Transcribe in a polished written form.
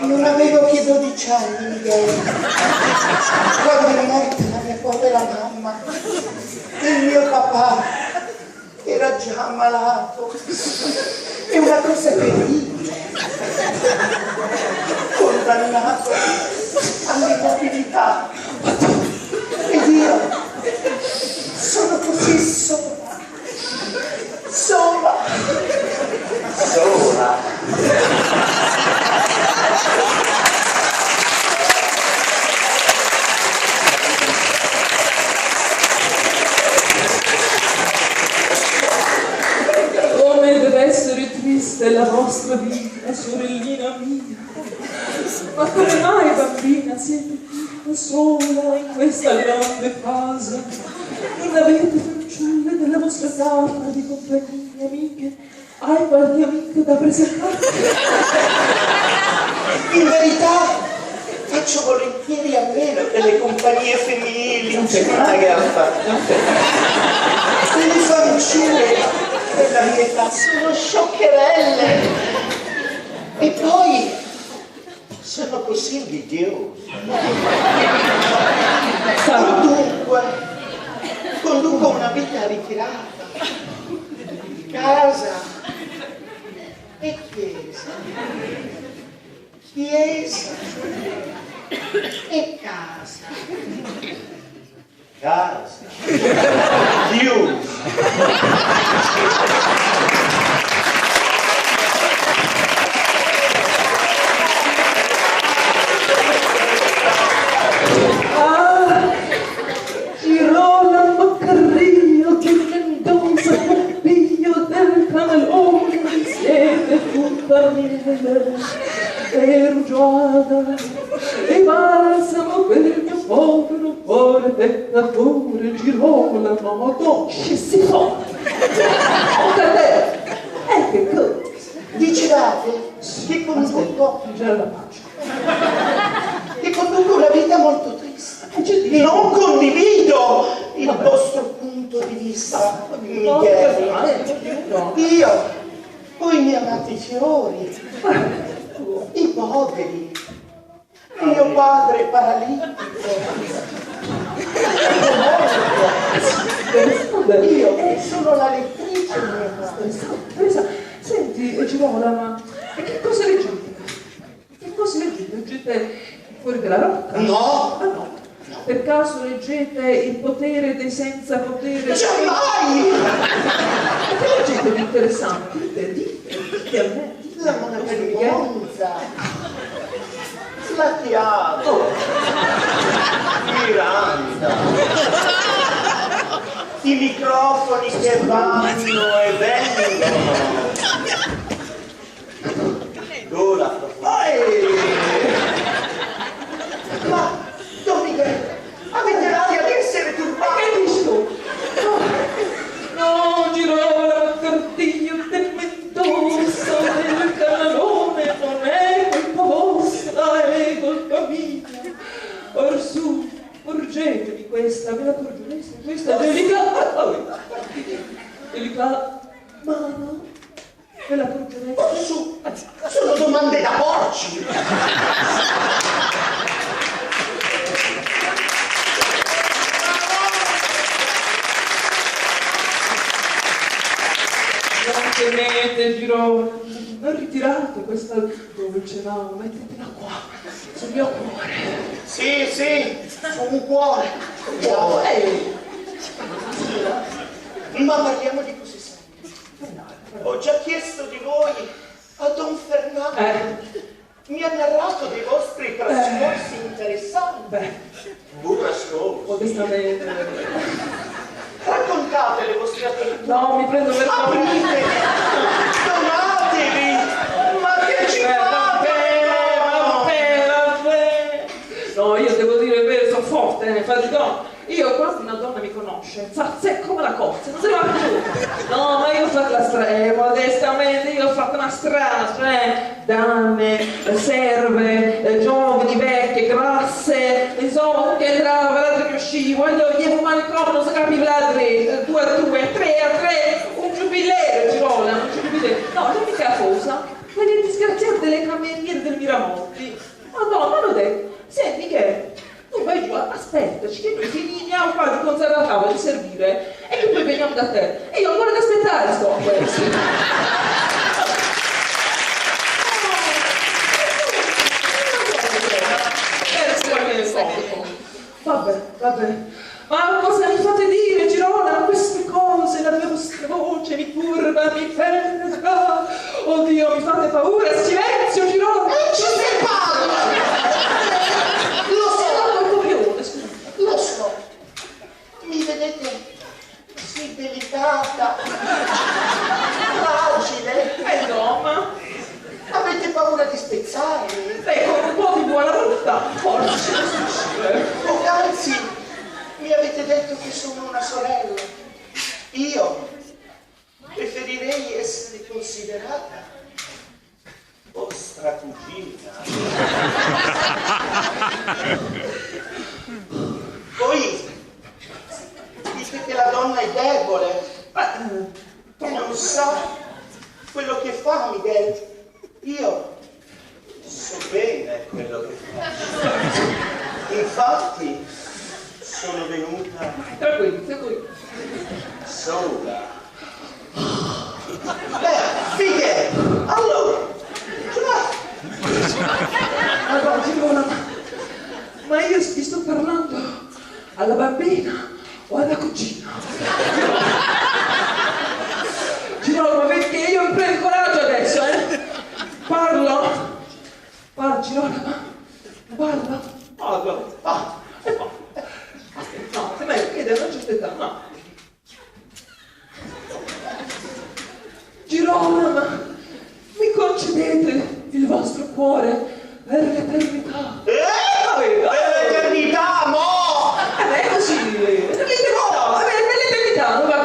Non avevo che 12 anni, Miguel, quando è morta la mia povera mamma. Il mio papà era già ammalato. È una cosa terribile. Condannato all'immobilità. Ed io sono così sola. Sola. Come deve essere triste la vostra vita, sorellina mia. Ma come mai, bambina, siete da sola in questa grande casa? Non avete fanciulle della vostra camera di compagnie amiche? Hai qualche amico da presentare? In verità faccio volentieri a meno delle compagnie femminili. Non c'è una gaffa. Le fanciulle della mia età sono scioccherelle. E poi sono così invidiose. Conduco una vita ritirata. Casa e chiesa. Chiesa e casa. Casa. Chiusa. Girolamo Carrillo di Mendoza, Pompillo del Camelone, siete tutta miele e rugiada e balsamo per il mio povero cuore peccatore. Girolamo dolce si fa. E che cosa? Dicevate che conduco la pace. una vita molto triste. Non condivido il vostro punto di vista, Michele. Io ho i miei amati fiori, i poveri, mio padre paralitico. Io sono la lettrice mia padre. Senti, Girola, ma che cosa leggete? Che cosa leggete? Leggete Fuori della Rocca? No. Ah no. Per caso leggete Il potere dei senza potere? Giammai! Che leggete di interessante? Dite a me. La monaca, la chiave, Miranda, i microfoni che vanno e vengono. Gola, ma Don Miguel, avete l'aria di essere turbato? Che dici tu? No, Girola, Cardiglio del Mendoza, del Canalone, non è colpa vostra, è colpa mia. Orsù, porgetevi questa, me la porgereste, questa delicata mano, me la porgereste? Su, sono domande da porci. Non temete, Girola, non ritirate questa dolce mano, mettetela qua, sul mio cuore. Sì, un cuore. Ma parliamo di cose serie. Ho già chiesto di voi a Don Fernando. Mi ha narrato dei vostri trascorsi interessanti. Burrascosi. Modestamente. Raccontate le vostre attività. No, mi prendo per Aprite! Donatevi! Ma che ci fate? No, io devo dire il vero, sono forte, infatti no. Io quando una donna mi conosce, fa secco come la cozza, non se ne va più. No, ma io ho fatto la strada, modestamente, io ho fatto una strada, cioè donne, serve, giovani, vecchie, grasse, insomma, che entrava, l'altro che usciva, io venivo manicomio, non si capiva ladri, 2 a 2, 3 a 3, un giubileo, Girona, un giubileo. No, non mica cosa, quelle disgraziate delle cameriere del Miramonti. Madonna, hanno detto, senti che tu vai giù, aspettaci, che noi finiamo qua di conservare la tavola, di servire, e che poi veniamo da te. E io ancora ad aspettare sto a questo. Vabbè. Ma cosa mi fate dire, Girona? Queste cose, la vostra voce mi turba, mi ferma. Oddio, mi fate paura. Silenzio, Girona! Non ci si parla! Lo so, mi vedete così delicata, fragile. No, ma Avete paura di spezzarmi? con un po' di buona volontà, forse si uscire. Poc'anzi mi avete detto che sono una sorella. Io preferirei essere considerata vostra cugina. Voi dite che la donna è debole, che non sa quello che fa, Miguel. Io so bene quello che fa. Infatti sono venuta Tranquilli. sola. Fighe! Allora, Allora, Girona, ma io ti sto parlando alla bambina o alla cugina? Girona, ma perché io mi prendo coraggio adesso, Parlo, Girona, parla. No, se me chiede una certa età, no. Girona, ma mi concedete il vostro cuore per l'eternità? per l'eternità, mo! È così, per l'eternità, non va